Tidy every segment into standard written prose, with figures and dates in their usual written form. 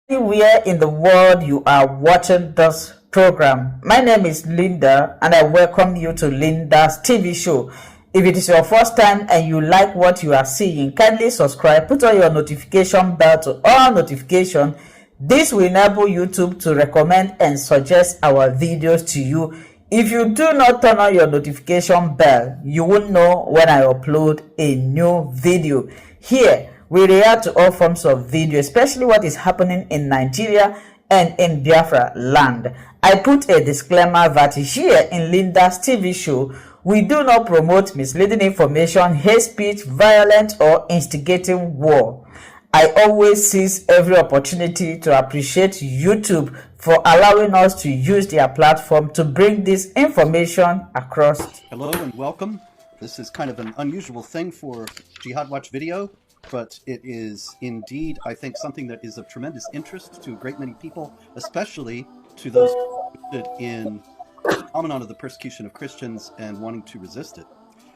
Anywhere in the world you are watching this program, my name is Linda and I welcome you to Linda's TV show. If it is your first time and you like what you are seeing, kindly subscribe, put on your notification bell to all notifications. This will enable YouTube to recommend and suggest our videos to you. If you do not turn on your notification bell, you won't know when I upload a new video. Here, we react to all forms of video, especially what is happening in Nigeria and in Biafra land. I put a disclaimer that here in Linda's TV show, we do not promote misleading information, hate speech, violent or instigating war. I always seize every opportunity to appreciate YouTube for allowing us to use their platform to bring this information across. Hello and welcome. This is kind of an unusual thing for Jihad Watch video, but it is indeed, I think, something that is of tremendous interest to a great many people, especially to those interested in the phenomenon of the persecution of Christians and wanting to resist it.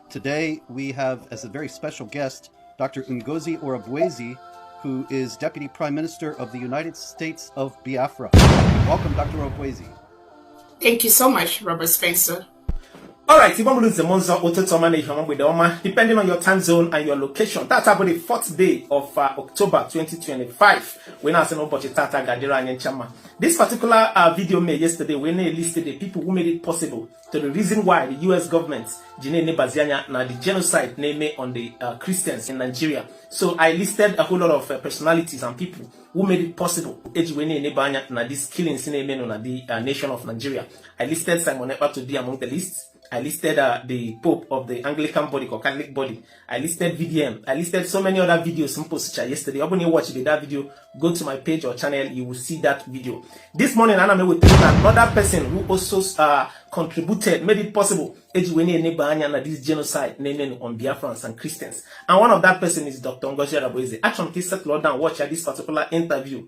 Today, we have as a very special guest, Dr. Ngozi Orabwezi, who is Deputy Prime Minister of the United States of Biafra. Welcome, Dr. Orabwezi. Thank you so much, Robert Spencer. Alright, depending on your time zone and your location, that's about the 4th day of October 2025. This particular video made yesterday, when they listed the people who made it possible to the reason why the US government the genocide named on the Christians in Nigeria. So I listed a whole lot of personalities and people who made it possible these killings in the nation of Nigeria. I listed Simon Ekpa to be among the lists. I listed the Pope of the Anglican body or Catholic body. I listed VDM. I listed so many other videos. Some posts yesterday. When you watch that video, go to my page or channel. You will see that video. This morning, I'm with another person who also contributed, made it possible. This genocide on Biafrans and Christians. And one of that person is Dr. Ngozi Orabwezi. Actually, settled down watch this particular interview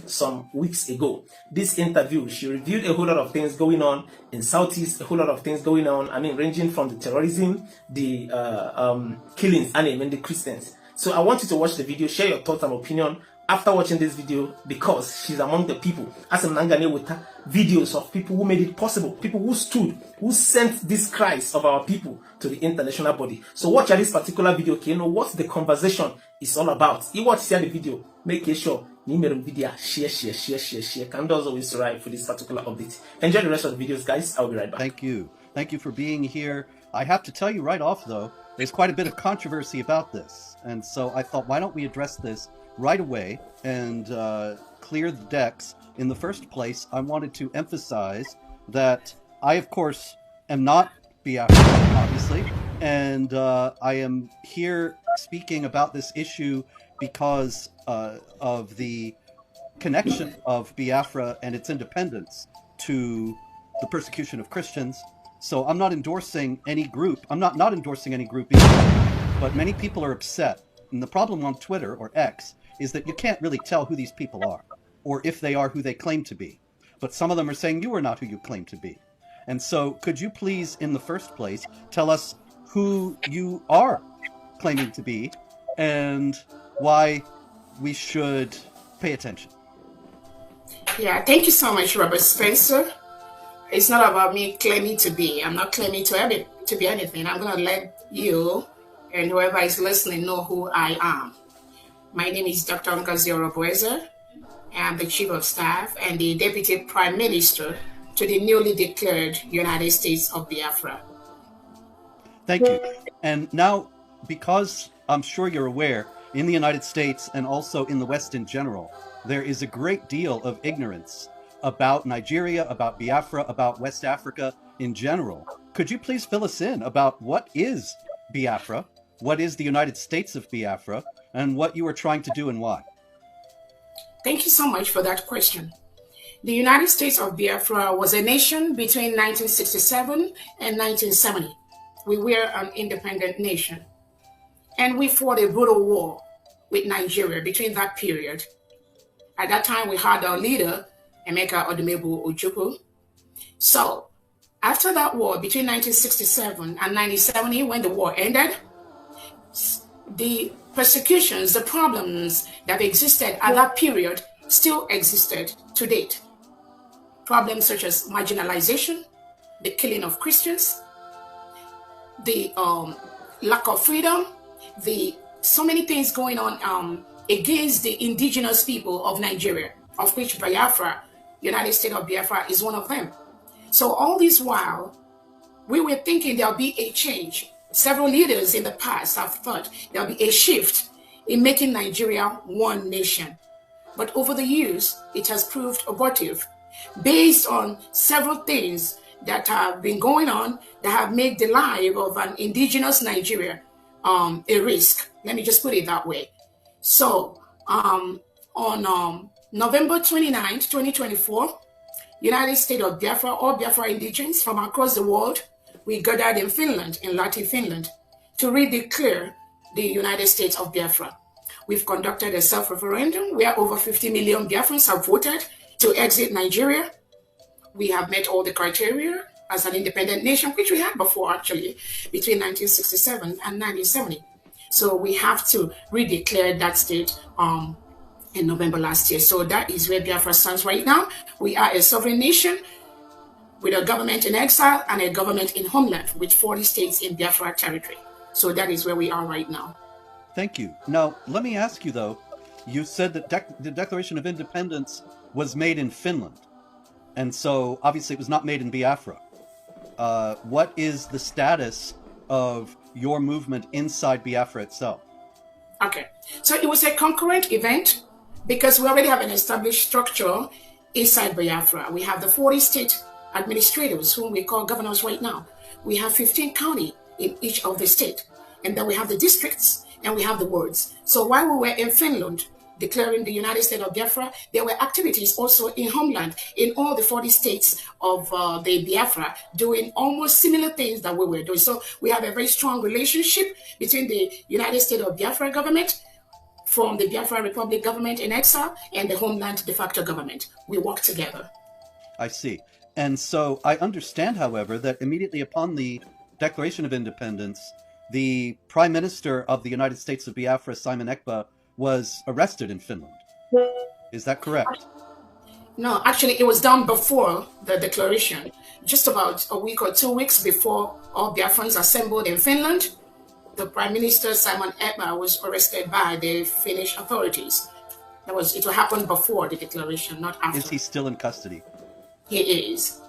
some weeks ago. This interview, she reviewed a whole lot of things going on in Southeast, a whole lot of things going on. I mean, ranging from the terrorism, the killings, and the Christians. So I want you to watch the video, share your thoughts and opinion after watching this video, because she's among the people. As I'm Nangane with videos of people who made it possible, people who stood, who sent this cries of our people to the international body. So watch this particular video, okay? You know what the conversation is all about. You watch the video, make sure video share. Candles always arrive for this particular update. Enjoy the rest of the videos, guys. I'll be right back. Thank you for being here. I have to tell you right off, though, there's quite a bit of controversy about this, and so I thought, why don't we address this right away and clear the decks. In the first place, I wanted to emphasize that I, of course, am not Biafra, obviously, and I am here speaking about this issue because of the connection of Biafra and its independence to the persecution of Christians. So I'm not endorsing any group. I'm not endorsing any group either, but many people are upset. And the problem on Twitter, or X, is that you can't really tell who these people are, or if they are who they claim to be. But some of them are saying you are not who you claim to be. And so could you please, in the first place, tell us who you are claiming to be and why we should pay attention? Yeah, thank you so much, Robert Spencer. It's not about me claiming to be. I'm not claiming to be anything. I'm going to let you and whoever is listening know who I am. My name is Dr. Ngozi Orabwezi. I'm the Chief of Staff and the Deputy Prime Minister to the newly declared United States of Biafra. Thank you. And now, because I'm sure you're aware, in the United States and also in the West in general, there is a great deal of ignorance about Nigeria, about Biafra, about West Africa in general. Could you please fill us in about what is Biafra, what is the United States of Biafra, and what you are trying to do and why? Thank you so much for that question. The United States of Biafra was a nation between 1967 and 1970. We were an independent nation. And we fought a brutal war with Nigeria between that period. At that time, we had our leader, Emeka Odumegwu Ojukwu. So, after that war, between 1967 and 1970, when the war ended, the persecutions, the problems that existed at that period still existed to date. Problems such as marginalization, the killing of Christians, the lack of freedom, so many things going on against the indigenous people of Nigeria, of which Biafra, United States of Biafra, is one of them. So all this while, we were thinking there'll be a change. Several leaders in the past have thought there'll be a shift in making Nigeria one nation. But over the years, it has proved abortive, based on several things that have been going on that have made the life of an indigenous Nigeria a risk. Let me just put it that way. So on November 29th, 2024, United States of Biafra, all Biafra indigents from across the world, we gathered in Finland, in Lahti, Finland, to redeclare the United States of Biafra. We've conducted a self-referendum where over 50 million Biafrans have voted to exit Nigeria. We have met all the criteria as an independent nation, which we had before, actually, between 1967 and 1970. So we have to redeclare that state in November last year. So that is where Biafra stands right now. We are a sovereign nation with a government in exile and a government in homeland with 40 states in Biafra territory. So that is where we are right now. Thank you. Now, let me ask you, though, you said that the Declaration of Independence was made in Finland. And so, obviously, it was not made in Biafra. What is the status of your movement inside Biafra itself? Okay. So it was a concurrent event because we already have an established structure inside Biafra. We have the 40 state administrators, whom we call governors right now. We have 15 county in each of the state. And then we have the districts and we have the wards. So while we were in Finland declaring the United States of Biafra, there were activities also in homeland, in all the 40 states of the Biafra, doing almost similar things that we were doing. So we have a very strong relationship between the United States of Biafra government, from the Biafra Republic government in exile, and the homeland de facto government. We work together. I see. And so I understand, however, that immediately upon the Declaration of Independence, the Prime Minister of the United States of Biafra, Simon Ekpa, was arrested in Finland. Is that correct? No, actually, it was done before the declaration. Just about a week or 2 weeks before all Biafrans assembled in Finland, the Prime Minister, Simon Ekpa, was arrested by the Finnish authorities. It will happen before the declaration, not after. Is he still in custody? He is.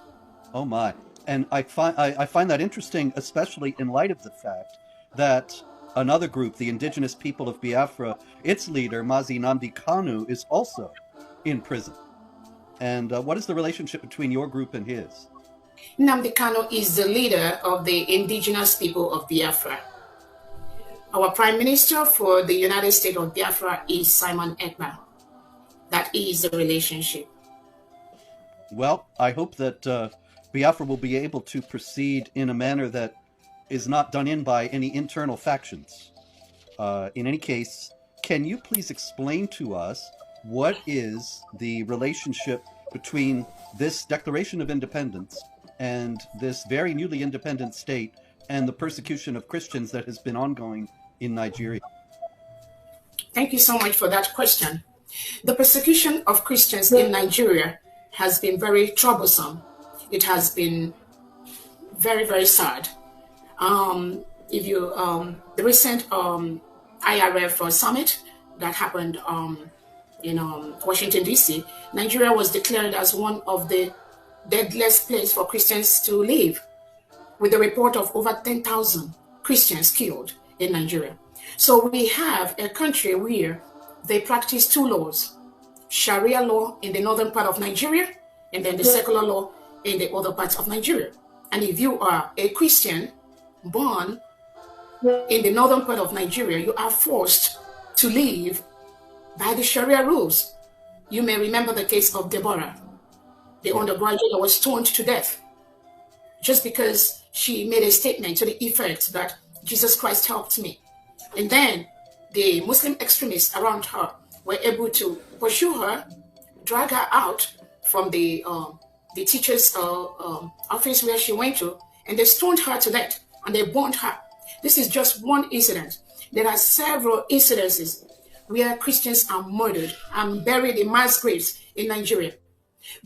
Oh my. And I find that interesting, especially in light of the fact that another group, the indigenous people of Biafra, its leader, Mazi Nnamdi Kanu, is also in prison. And what is the relationship between your group and his? Nnamdi Kanu is the leader of the indigenous people of Biafra. Our Prime Minister for the United States of Biafra is Simon Ekpa. That is the relationship. Well, I hope that Biafra will be able to proceed in a manner that is not done in by any internal factions. In any case, can you please explain to us what is the relationship between this Declaration of Independence and this very newly independent state and the persecution of Christians that has been ongoing in Nigeria? Thank you so much for that question. The persecution of Christians in Nigeria has been very troublesome. It has been very, very sad. The recent IRF summit that happened in Washington, D.C., Nigeria was declared as one of the deadliest places for Christians to live, with a report of over 10,000 Christians killed in Nigeria. So we have a country where they practice two laws: Sharia law in the northern part of Nigeria, and then the secular law in the other parts of Nigeria. And if you are a Christian born in the northern part of Nigeria, you are forced to live by the Sharia rules. You may remember the case of Deborah, the undergraduate that was stoned to death just because she made a statement to the effect that Jesus Christ helped me. And then the Muslim extremists around her were able to pursue her, drag her out from the teacher's office where she went to, and they stoned her to death and they burned her. This is just one incident. There are several incidences where Christians are murdered and buried in mass graves in Nigeria,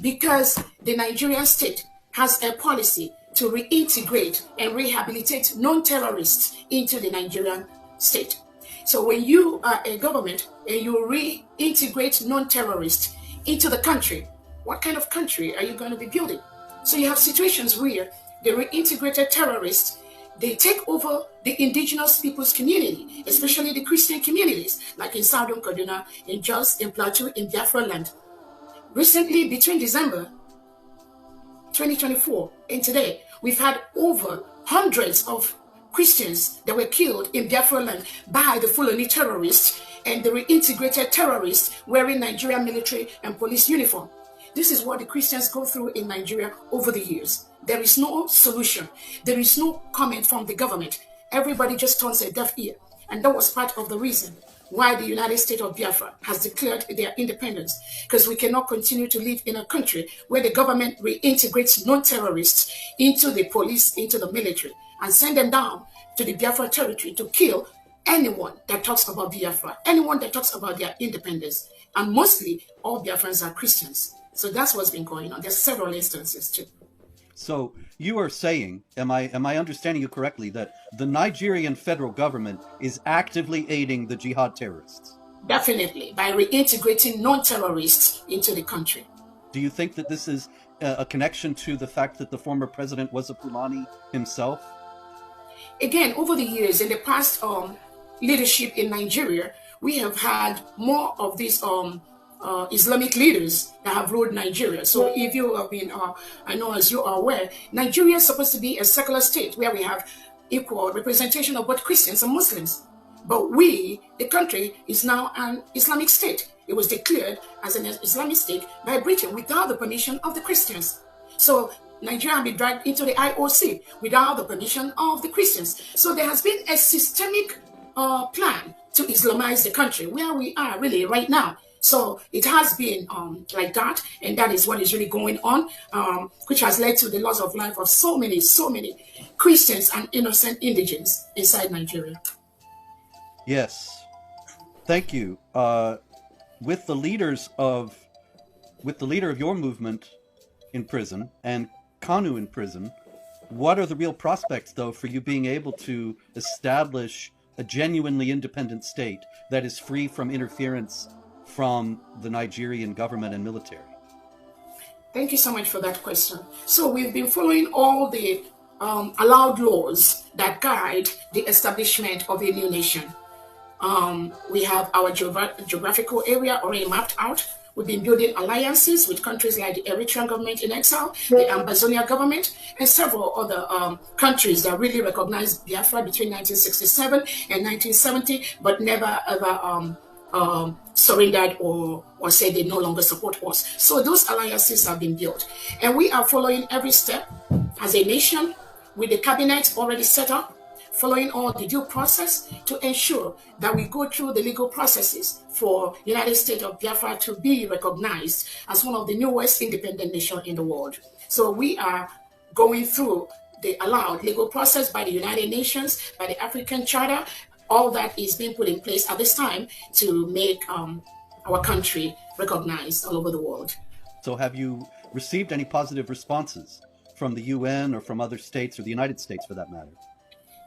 because the Nigerian state has a policy to reintegrate and rehabilitate non-terrorists into the Nigerian state. So when you are a government and you reintegrate non-terrorists into the country, what kind of country are you going to be building? So you have situations where the reintegrated terrorists, they take over the indigenous people's community, especially the Christian communities, like in Southern Kaduna, in Jos, in Plateau, in Biafra land. Recently, between December 2024 and today, we've had over hundreds of Christians that were killed in Biafra land by the Fulani terrorists and the reintegrated terrorists wearing Nigerian military and police uniform. This is what the Christians go through in Nigeria over the years. There is no solution. There is no comment from the government. Everybody just turns a deaf ear. And that was part of the reason why the United States of Biafra has declared their independence. Because we cannot continue to live in a country where the government reintegrates non-terrorists into the police, into the military, and send them down to the Biafra territory to kill anyone that talks about Biafra, anyone that talks about their independence. And mostly, all Biafrans are Christians. So that's what's been going on. There's several instances too. So you are saying, am I understanding you correctly, that the Nigerian federal government is actively aiding the jihad terrorists? Definitely, by reintegrating non-terrorists into the country. Do you think that this is a connection to the fact that the former president was a Fulani himself? Again, over the years, in the past leadership in Nigeria, we have had more of these Islamic leaders that have ruled Nigeria. So if you have been, I know as you are aware, Nigeria is supposed to be a secular state where we have equal representation of both Christians and Muslims. But the country is now an Islamic state. It was declared as an Islamic state by Britain without the permission of the Christians. So Nigeria has been dragged into the IOC without the permission of the Christians. So there has been a systemic plan to Islamize the country where we are really right now. So it has been like that, and that is what is really going on, which has led to the loss of life of so many Christians and innocent indigents inside Nigeria. Yes, thank you. With the leader of your movement in prison and Kanu in prison, what are the real prospects, though, for you being able to establish a genuinely independent state that is free from interference from the Nigerian government and military? Thank you so much for that question. So we've been following all the allowed laws that guide the establishment of a new nation. We have our geographical area already mapped out. We've been building alliances with countries like the Eritrean government in exile, the Ambazonia government, and several other countries that really recognized Biafra between 1967 and 1970, but never ever surrendered or said they no longer support us. So those alliances have been built. And we are following every step as a nation with the cabinet already set up, following all the due process to ensure that we go through the legal processes for United States of Biafra to be recognized as one of the newest independent nations in the world. So we are going through the allowed legal process by the United Nations, by the African Charter. All that is being put in place at this time to make our country recognized all over the world. So have you received any positive responses from the UN or from other states or the United States for that matter?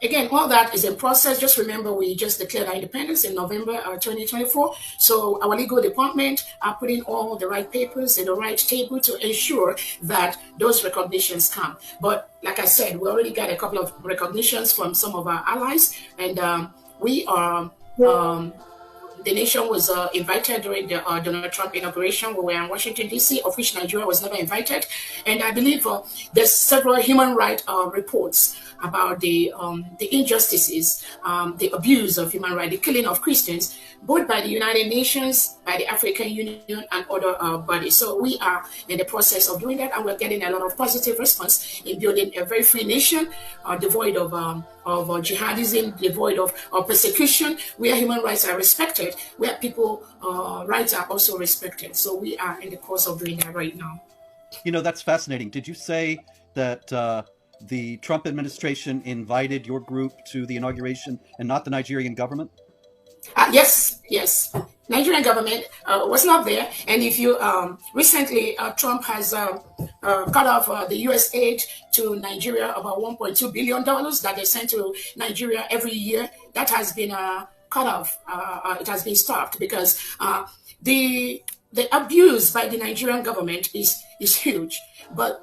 Again, all that is in process. Just remember, we just declared our independence in November 2024. So our legal department are putting all the right papers in the right table to ensure that those recognitions come. But like I said, we already got a couple of recognitions from some of our allies, and we are, the nation was invited during the Donald Trump inauguration. We were in Washington, D.C., of which Nigeria was never invited. And I believe there's several human rights reports about the injustices, the abuse of human rights, the killing of Christians, both by the United Nations, by the African Union, and other bodies. So we are in the process of doing that, and we're getting a lot of positive response in building a very free nation, devoid of jihadism, devoid of persecution, where human rights are respected, where people rights are also respected. So we are in the course of doing that right now. You know, that's fascinating. Did you say that the Trump administration invited your group to the inauguration and not the Nigerian government? Yes, yes. Nigerian government was not there, and if you recently Trump has cut off the U.S. aid to Nigeria, about $1.2 billion that they send to Nigeria every year. That has been cut off. It has been stopped because the abuse by the Nigerian government is huge. But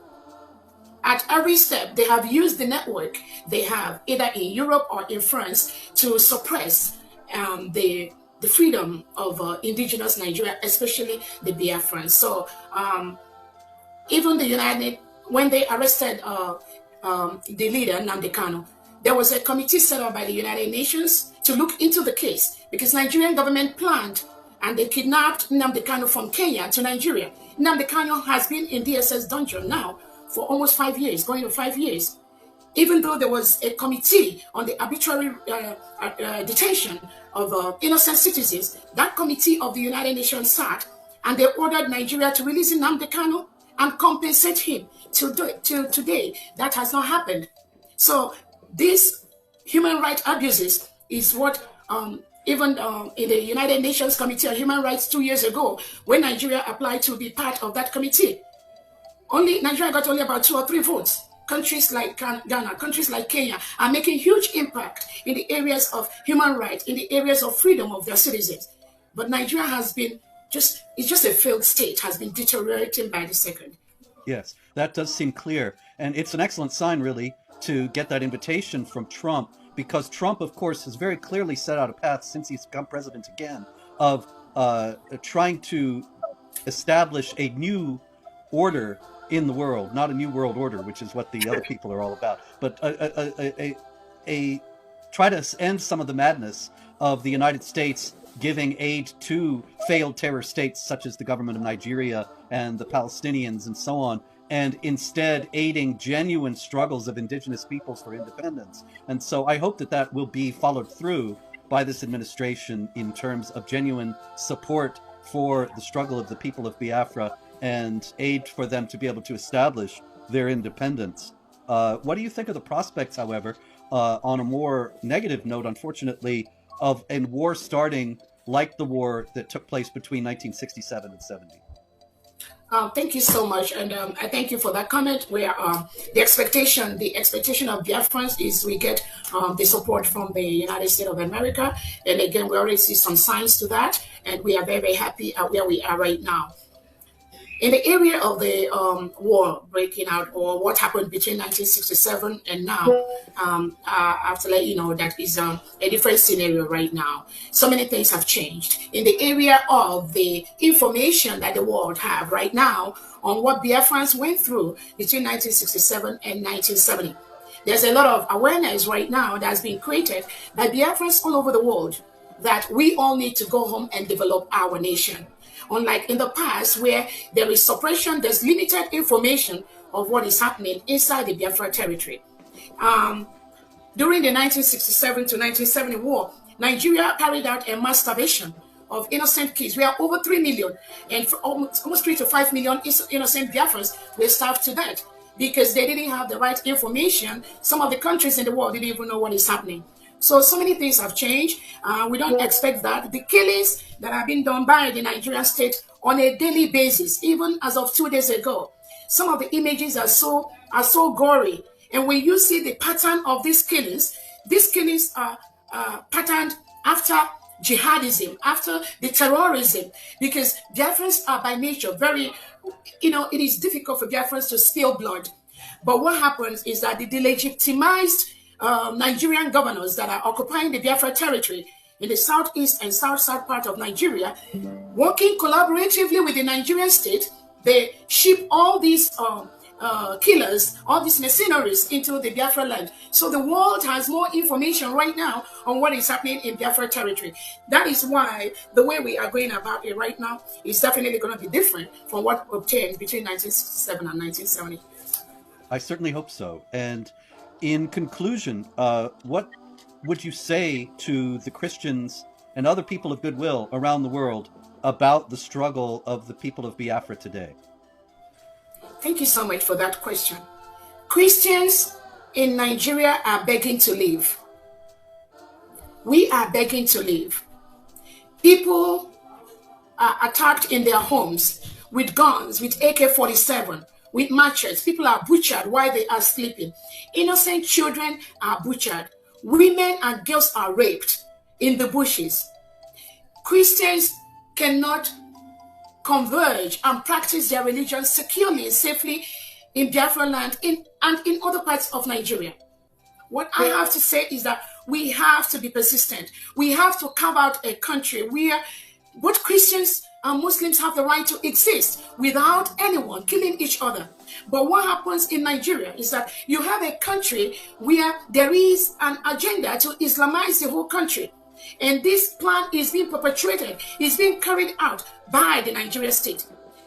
at every step, they have used the network they have either in Europe or in France to suppress the freedom of indigenous Nigeria, especially the Biafrans. So even the United, when they arrested the leader, Nnamdi Kanu, there was a committee set up by the United Nations to look into the case because Nigerian government planned and they kidnapped Nnamdi Kanu from Kenya to Nigeria. Nnamdi Kanu has been in DSS dungeon now for almost 5 years, going to 5 years. Even though there was a committee on the arbitrary detention of innocent citizens, that committee of the United Nations sat and they ordered Nigeria to release Nnamdi Kanu and compensate him. Till today, that has not happened. So these human rights abuses is what even in the United Nations Committee on Human Rights 2 years ago, when Nigeria applied to be part of that committee, Nigeria got only about 2 or 3 votes. Countries like Ghana, countries like Kenya are making huge impact in the areas of human rights, in the areas of freedom of their citizens. But Nigeria has been it's just a failed state, has been deteriorating by the second. Yes, that does seem clear. And it's an excellent sign, really, to get that invitation from Trump, because Trump, of course, has very clearly set out a path since he's become president again of trying to establish a new order in the world, not a new world order, which is what the other people are all about, but try to end some of the madness of the United States giving aid to failed terror states such as the government of Nigeria and the Palestinians and so on, and instead aiding genuine struggles of indigenous peoples for independence. And so I hope that that will be followed through by this administration in terms of genuine support for the struggle of the people of Biafra and aid for them to be able to establish their independence. What do you think of the prospects, however, on a more negative note, unfortunately, of a war starting like the war that took place between 1967 and 70? Thank you so much, and I thank you for that comment. Where the expectation of Biafrans is we get the support from the United States of America, and again we already see some signs to that, and we are very, very happy at where we are right now. In the area of the war breaking out, or what happened between 1967 and now, I have to let you know that is a different scenario right now. So many things have changed. In the area of the information that the world have right now on what Biafrans went through between 1967 and 1970, there's a lot of awareness right now that has been created by Biafrans all over the world that we all need to go home and develop our nation. Unlike in the past, where there is suppression, there's limited information of what is happening inside the Biafra territory. During the 1967 to 1970 war, Nigeria carried out a mass starvation of innocent kids. We are over 3 million, and almost 3 to 5 million innocent Biafrans were starved to death because they didn't have the right information. Some of the countries in the world didn't even know what is happening. So many things have changed. We don't expect that. The killings that have been done by the Nigerian state on a daily basis, even as of 2 days ago, some of the images are so gory. And when you see the pattern of these killings are patterned after jihadism, after the terrorism, because Biafrans are by nature very, it is difficult for Biafrans to spill blood. But what happens is that the delegitimized Nigerian governors that are occupying the Biafra territory in the southeast and south part of Nigeria, working collaboratively with the Nigerian state, they ship all these killers, all these mercenaries into the Biafra land. So the world has more information right now on what is happening in Biafra territory. That is why the way we are going about it right now is definitely going to be different from what obtained between 1967 and 1970. I certainly hope so. And in conclusion, what would you say to the Christians and other people of goodwill around the world about the struggle of the people of Biafra today? Thank you so much for that question. Christians in Nigeria are begging to live. We are begging to live. People are attacked in their homes with guns, with AK-47, with machetes. People are butchered while they are sleeping. Innocent children are butchered. Women and girls are raped in the bushes. Christians cannot converge and practice their religion securely and safely in Biafra land and in other parts of Nigeria. What I have to say is that we have to be persistent. We have to carve out a country where both Christians and Muslims have the right to exist without anyone killing each other. But what happens in Nigeria is that you have a country where there is an agenda to Islamize the whole country. And this plan is being perpetrated, is being carried out by the Nigerian state.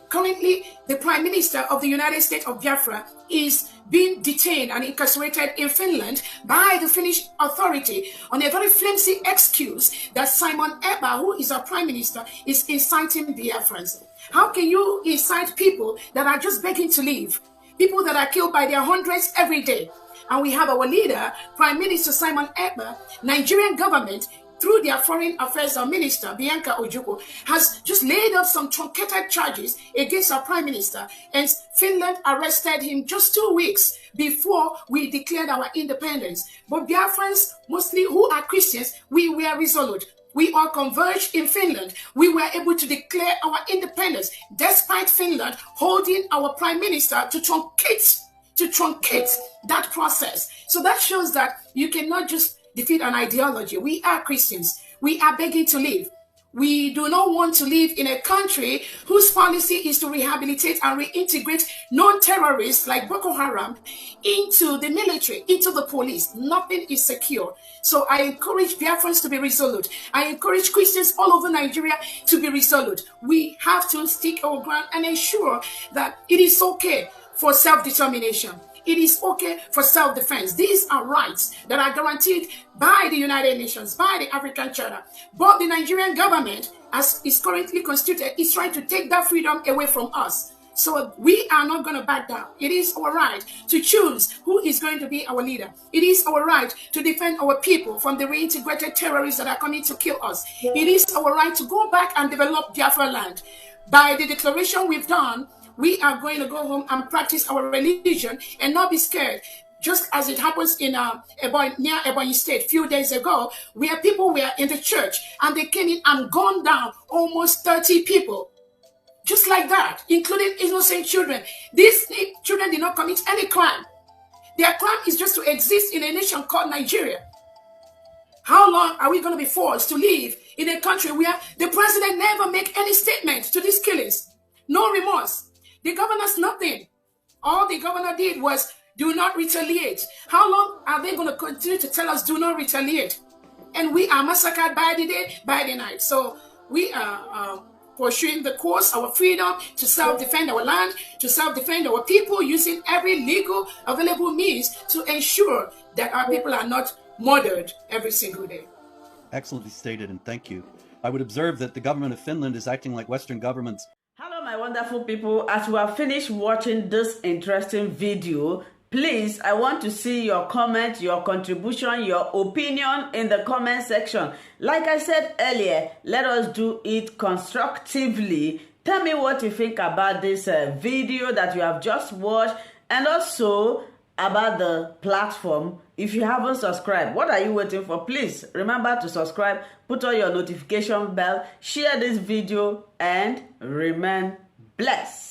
Currently, the Prime Minister of the United States of Biafra is being detained and incarcerated in Finland by the Finnish authority on a very flimsy excuse that Simon Ekpa, who is our Prime Minister, is inciting Biafrans. How can you incite people that are just begging to leave? People that are killed by their hundreds every day. And we have our leader, Prime Minister Simon Ekpa, Nigerian government, through their Foreign Affairs Minister, Bianca Ojukwu, has just laid out some truncated charges against our Prime Minister, and Finland arrested him just 2 weeks before we declared our independence. But Biafrans, mostly who are Christians, we were resolute. We all converged in Finland. We were able to declare our independence, despite Finland holding our Prime Minister to truncate that process. So that shows that you cannot just defeat an ideology. We are Christians. We are begging to live. We do not want to live in a country whose policy is to rehabilitate and reintegrate non-terrorists like Boko Haram into the military, into the police. Nothing is secure. So I encourage Biafrans to be resolute. I encourage Christians all over Nigeria to be resolute. We have to stick our ground and ensure that it is okay for self-determination. It is okay for self-defense. These are rights that are guaranteed by the United Nations, by the African Charter. But the Nigerian government, as is currently constituted, is trying to take that freedom away from us. So we are not going to back down. It is our right to choose who is going to be our leader. It is our right to defend our people from the reintegrated terrorists that are coming to kill us. It is our right to go back and develop Biafra land. By the declaration we've done, we are going to go home and practice our religion and not be scared. Just as it happens in near Ebonyi State a few days ago, where people were in the church and they came in and gunned down almost 30 people. Just like that, including innocent children. These children did not commit any crime. Their crime is just to exist in a nation called Nigeria. How long are we going to be forced to live in a country where the president never make any statement to these killings? No remorse. The governor's nothing. All the governor did was do not retaliate. How long are they going to continue to tell us do not retaliate? And we are massacred by the day, by the night. So we are pursuing the course, our freedom to self-defend our land, to self-defend our people, using every legal available means to ensure that our people are not murdered every single day. Excellently stated, and thank you. I would observe that the government of Finland is acting like Western governments. Hello, my wonderful people. As we have finished watching this interesting video, please, I want to see your comment, your contribution, your opinion in the comment section. Like I said earlier, let us do it constructively. Tell me what you think about this video that you have just watched, and also about the platform. If you haven't subscribed, what are you waiting for? Please remember to subscribe, put on your notification bell, share this video, and remain blessed.